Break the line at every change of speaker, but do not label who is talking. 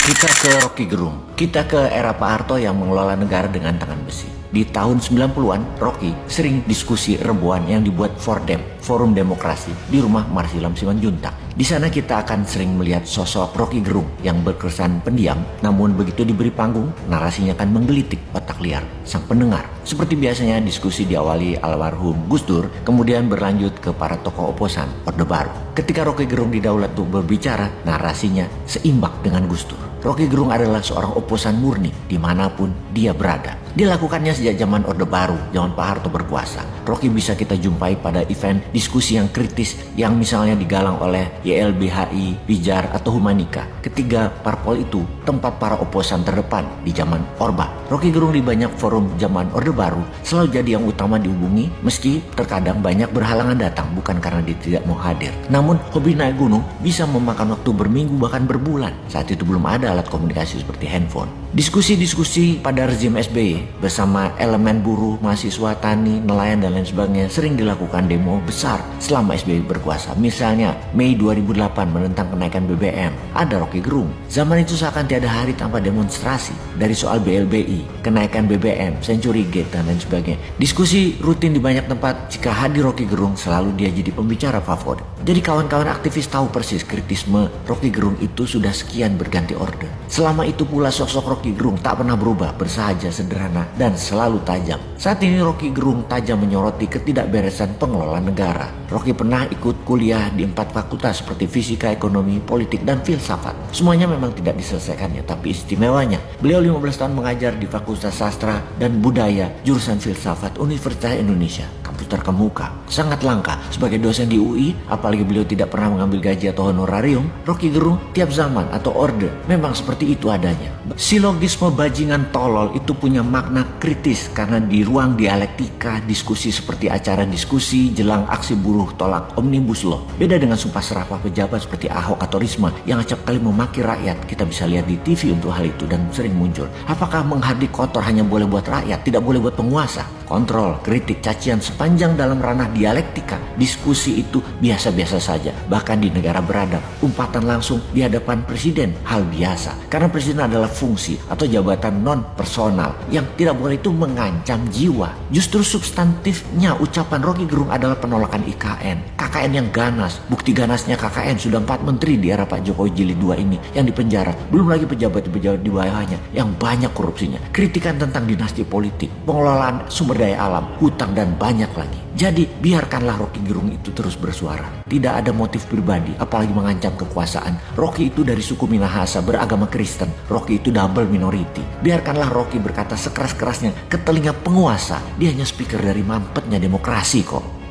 Kita ke Rocky Gerung. Kita ke era Pak Harto yang mengelola negara dengan tangan besi. Di tahun 90-an, Rocky sering diskusi rembuan yang dibuat Fordem, Forum Demokrasi, di rumah Marsilam Simanjuntak. Di sana kita akan sering melihat sosok Rocky Gerung yang berkesan pendiam, namun begitu diberi panggung, narasinya akan menggelitik otak liar sang pendengar. Seperti biasanya, diskusi diawali almarhum Gus Dur, kemudian berlanjut ke para tokoh oposan Orde Baru. Ketika Rocky Gerung didaulat untuk berbicara, narasinya seimbang dengan Gus Dur. Rocky Gerung adalah seorang oposan murni dimanapun dia berada. Dilakukannya sejak zaman Orde Baru, zaman Pak Harto berkuasa. Rocky bisa kita jumpai pada event diskusi yang kritis yang misalnya digalang oleh YLBHI, Pijar, atau Humanika. Ketiga parpol itu tempat para oposan terdepan di zaman Orba. Rocky Gerung di banyak forum zaman Orde Baru selalu jadi yang utama dihubungi, meski terkadang banyak berhalangan datang bukan karena dia tidak mau hadir. Namun hobi naik gunung bisa memakan waktu berminggu bahkan berbulan. Saat itu belum ada alat komunikasi seperti handphone. Diskusi-diskusi pada rezim SBY bersama elemen buruh, mahasiswa, tani, nelayan, dan lain sebagainya sering dilakukan demo besar selama SBY berkuasa. Misalnya Mei 2008 menentang kenaikan BBM, ada Rocky Gerung. Zaman itu seakan tiada hari tanpa demonstrasi, dari soal BLBI, kenaikan BBM, Century Gate, dan lain sebagainya. Diskusi rutin di banyak tempat. Jika hadir Rocky Gerung, selalu dia jadi pembicara favorit. Jadi kawan-kawan aktivis tahu persis kritisme Rocky Gerung itu sudah sekian berganti orde. Selama itu pula sosok Rocky Gerung tak pernah berubah, bersahaja, sederhana, dan selalu tajam. Saat ini Rocky Gerung tajam menyoroti ketidakberesan pengelola negara. Rocky pernah ikut kuliah di 4 fakultas seperti fisika, ekonomi, politik, dan filsafat. Semuanya memang tidak diselesaikannya, tapi istimewanya beliau 15 tahun mengajar di Fakultas Sastra dan Budaya jurusan filsafat Universitas Indonesia, kampus terkemuka. Sangat langka sebagai dosen di UI, apalagi beliau tidak pernah mengambil gaji atau honorarium. Rocky Gerung tiap zaman atau orde memang seperti itu adanya. Silogisme bajingan tolol itu punya makna kritis karena di ruang dialektika diskusi seperti acara diskusi jelang aksi buruh tolak Omnibus Law. Beda dengan sumpah serapah pejabat seperti Ahok atau Risma yang acap kali memaki rakyat. Kita bisa lihat di TV untuk hal itu dan sering muncul. Apakah menghardik kotor hanya boleh buat rakyat, tidak boleh buat penguasa? Kontrol, kritik, cacian sepanjang dalam ranah dialektika, diskusi itu biasa-biasa saja. Bahkan di negara beradab, umpatan langsung di hadapan presiden hal biasa. Karena presiden adalah fungsi atau jabatan non-personal yang tidak boleh itu mengancam jiwa. Justru substantifnya ucapan Rocky Gerung adalah penolakan IKN. KKN yang ganas. Bukti ganasnya KKN sudah 4 menteri di era Pak Jokowi jilid 2 ini yang dipenjara. Belum lagi pejabat-pejabat di bawahnya yang banyak korupsinya. Kritikan tentang dinasti politik, pengelolaan sumber daya alam, hutang, dan banyak lagi. Jadi biarkanlah Rocky Gerung itu terus bersuara. Tidak ada motif pribadi, apalagi mengancam kekuasaan. Rocky itu dari suku Minahasa, beragama Kristen. Rocky itu double minority. Biarkanlah Rocky berkata sekeras-kerasnya ke telinga penguasa. Dia hanya speaker dari mampetnya demokrasi kok.